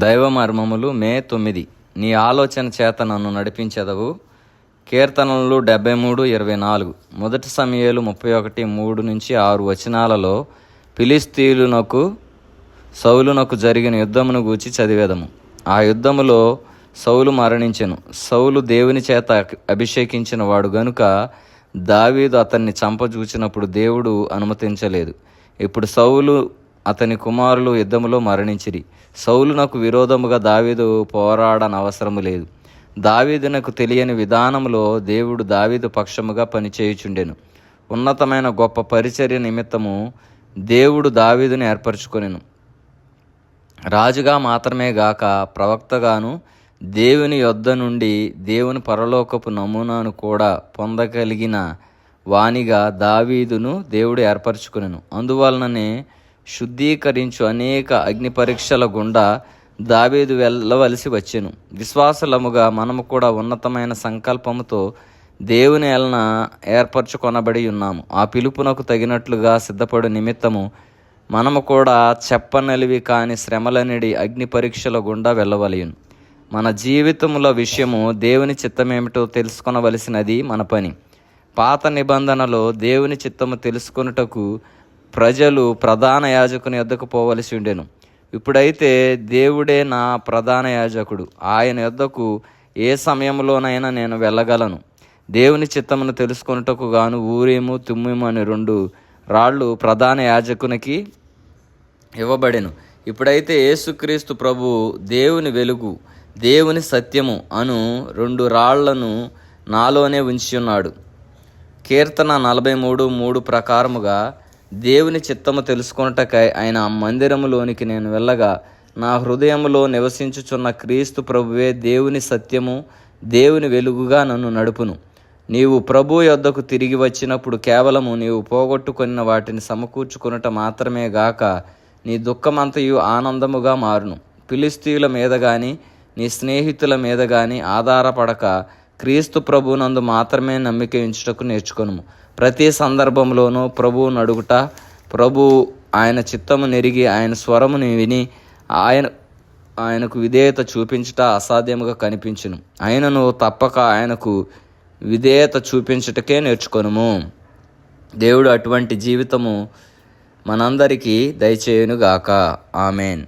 దైవ మర్మములు మే 9. నీ ఆలోచన చేత నన్ను నడిపించెదవు. కీర్తనలు 73:24. మొదటి సమూయేలు 31:3-6 వచనాలలో ఫిలిష్తీయులకు సౌలునకు జరిగిన యుద్ధమును గూర్చి చదివేదము. ఆ యుద్ధములో సౌలు మరణించెను. సౌలు దేవుని చేత అభిషేకించిన వాడు గనుక దావీదు అతన్ని చంపజూచినప్పుడు దేవుడు అనుమతించలేదు. ఇప్పుడు సౌలు అతని కుమారులు యుద్ధములో మరణించిరి. సౌలునకు విరోధముగా దావీదు పోరాడనవసరము లేదు. దావీదునకు తెలియని విధానములో దేవుడు దావీదు పక్షముగా పనిచేయుచుండెను. ఉన్నతమైన గొప్ప పరిచర్య నిమిత్తము దేవుడు దావీదుని ఏర్పరచుకొనెను. రాజుగా మాత్రమే గాక ప్రవక్తగాను దేవుని యొద్ద నుండి దేవుని పరలోకపు నమూనాను కూడా పొందగలిగిన వానిగా దావీదును దేవుడు ఏర్పరచుకొనెను. అందువలననే శుద్ధీకరించు అనేక అగ్ని పరీక్షల గుండా దావీదు వెళ్ళవలసి వచ్చెను. విశ్వాసలముగా మనము కూడా ఉన్నతమైన సంకల్పముతో దేవుని వలన ఏర్పరచుకొనబడి ఉన్నాము. ఆ పిలుపునకు తగినట్లుగా సిద్ధపడు నిమిత్తము మనము కూడా చెప్పనలివి కాని శ్రమలనిడి అగ్ని పరీక్షల గుండా వెళ్ళవలెను. మన జీవితముల విషయము దేవుని చిత్తమేమిటో తెలుసుకొనవలసినది మన పని. పాత నిబంధనలో దేవుని చిత్తము తెలుసుకొనుటకు ప్రజలు ప్రధాన యాజకుని యొద్దకు పోవలసి ఉండెను. ఇప్పుడైతే దేవుడే నా ప్రధాన యాజకుడు. ఆయన యొద్దకు ఏ సమయంలోనైనా నేను వెళ్ళగలను. దేవుని చిత్తమును తెలుసుకొనుటకు గాను ఊరీము తుమ్మీము అని 2 రాళ్ళు ప్రధాన యాజకునికి ఇవ్వబడెను. ఇప్పుడైతే యేసుక్రీస్తు ప్రభు దేవుని వెలుగు, దేవుని సత్యము అను 2 రాళ్లను నాలోనే ఉంచి ఉన్నాడు. కీర్తన 43:3 ప్రకారముగా దేవుని చిత్తము తెలుసుకొనుటకై ఆయన మందిరములోనికి నేను వెళ్ళగా నా హృదయములో నివసించుచున్న క్రీస్తు ప్రభువే దేవుని సత్యము, దేవుని వెలుగుగా నన్ను నడుపును. నీవు ప్రభు యొద్దకు తిరిగి వచ్చినప్పుడు కేవలము నీవు పోగొట్టుకొనిన వాటిని సమకూర్చుకొనుట మాత్రమే గాక నీ దుఃఖమంతయు ఆనందముగా మారును. ఫిలిష్తీయుల మీద గాని నీ స్నేహితుల మీద గాని ఆధారపడక క్రీస్తు ప్రభునందు మాత్రమే నమ్మిక ఉంచుటకు నేర్చుకొనుము. ప్రతి సందర్భంలోనూ ప్రభువు నడుగుట, ప్రభు ఆయన చిత్తము నెరిగి ఆయన స్వరముని విని ఆయనకు విధేయత చూపించుట అసాధ్యముగా కనిపించును. ఆయనను తప్పక ఆయనకు విధేయత చూపించుటకే నేర్చుకొనుము. దేవుడు అటువంటి జీవితము మనందరికీ దయచేయునుగాక. ఆమెన్.